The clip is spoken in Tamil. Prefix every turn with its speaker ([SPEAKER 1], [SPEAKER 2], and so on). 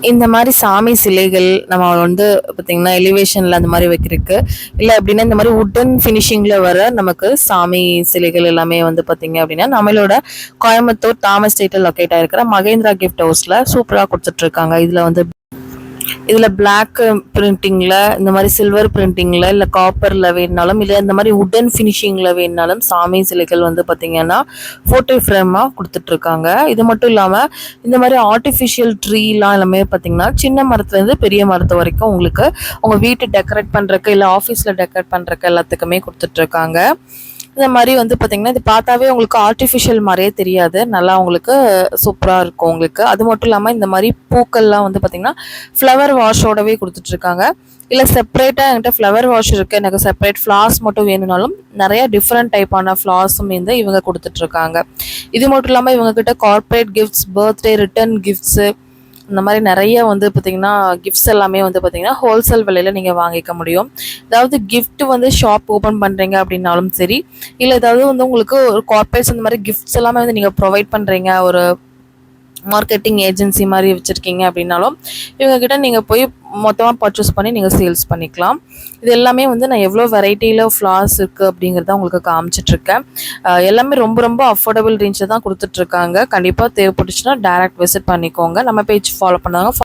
[SPEAKER 1] இந்த மாதிரி சாமி சிலைகள் நம்ம வந்து பார்த்தீங்கன்னா எலிவேஷனில் அந்த மாதிரி வைக்கிறதுக்கு இல்லை அப்படின்னா இந்த மாதிரி உட்டன் ஃபினிஷிங்கில் வர நமக்கு சாமி சிலைகள் எல்லாமே வந்து பார்த்தீங்க அப்படின்னா நம்மளோட கோயம்புத்தூர் தாமஸ் ஸ்ட்ரீட்டில் லொக்கேட் ஆகிருக்கிற மகேந்திரா கிஃப்ட் ஹவுஸில் சூப்பராக கொடுத்துட்ருக்காங்க. இதில் பிளாக் பிரிண்டிங்கில் இந்த மாதிரி சில்வர் பிரிண்டிங்கில் இல்லை காப்பரில் வேணுனாலும் இல்லை இந்த மாதிரி உட்டன் ஃபினிஷிங்கில் வேணுனாலும் சாமி சிலைகள் வந்து பார்த்திங்கன்னா ஃபோட்டோ ஃப்ரேமாக கொடுத்துட்ருக்காங்க. இது மட்டும் இல்லாமல் இந்த மாதிரி ஆர்டிஃபிஷியல் ட்ரீலாம் எல்லாமே பார்த்திங்கன்னா சின்ன மரத்துலேருந்து பெரிய மரத்து வரைக்கும் உங்களுக்கு உங்கள் வீட்டை டெக்கரேட் பண்ணுறக்கு இல்லை ஆஃபீஸில் டெக்கரேட் பண்ணுறக்கு எல்லாத்துக்குமே கொடுத்துட்ருக்காங்க. இந்த மாதிரி வந்து பார்த்திங்கன்னா இது பார்த்தாவே உங்களுக்கு ஆர்டிஃபிஷியல் மாதிரியே தெரியாது, நல்லா உங்களுக்கு சூப்பராக இருக்கும் உங்களுக்கு. அது மட்டும் இல்லாமல் இந்த மாதிரி பூக்கள்லாம் வந்து பார்த்திங்கன்னா ஃப்ளவர் வாஷோடவே கொடுத்துட்ருக்காங்க. இல்லை செப்பரேட்டாக என்கிட்ட ஃப்ளவர் வாஷ் இருக்குது, எனக்கு செப்பரேட் ஃப்ளார்ஸ் மட்டும் வேணும்னாலும் நிறைய டிஃப்ரெண்ட் டைப்பான ஃப்ளார்ஸும் வந்து இவங்க கொடுத்துட்ருக்காங்க. இது மட்டும் இல்லாமல் இவங்கக்கிட்ட corporate gifts, birthday return gifts, இந்த மாதிரி நிறைய வந்து பார்த்திங்கன்னா கிஃப்ட்ஸ் எல்லாமே வந்து பார்த்திங்கன்னா ஹோல்சேல் விலையில் நீங்கள் வாங்கிக்க முடியும். அதாவது கிஃப்ட் வந்து ஷாப் ஓப்பன் பண்ணுறீங்க அப்படின்னாலும் சரி, இல்லை ஏதாவது வந்து உங்களுக்கு ஒரு கார்ப்பரேட்ஸ் இந்த மாதிரி கிஃப்ட்ஸ் எல்லாமே வந்து நீங்கள் ப்ரொவைட் பண்ணுறீங்க, ஒரு மார்க்கெட்டிங் ஏஜென்சி மாதிரி வச்சுருக்கீங்க அப்படின்னாலும் இவங்கக்கிட்ட நீங்கள் போய் மொத்தமாக பர்ச்சேஸ் பண்ணி நீங்கள் சேல்ஸ் பண்ணிக்கலாம். இது எல்லாமே வந்து நான் எவ்வளோ வெரைட்டியில் ஃப்ளார்ஸ் இருக்குது அப்படிங்கிறத உங்களுக்கு காமிச்சிட்ருக்கேன். எல்லாமே ரொம்ப ரொம்ப அஃபோர்டபுள் ரேஞ்சில் தான் கொடுத்துட்ருக்காங்க. கண்டிப்பாக தேவைப்பட்டுச்சுன்னா டைரக்ட் விசிட் பண்ணிக்கோங்க. நம்ம பேஜ் ஃபாலோ பண்ணுவாங்க.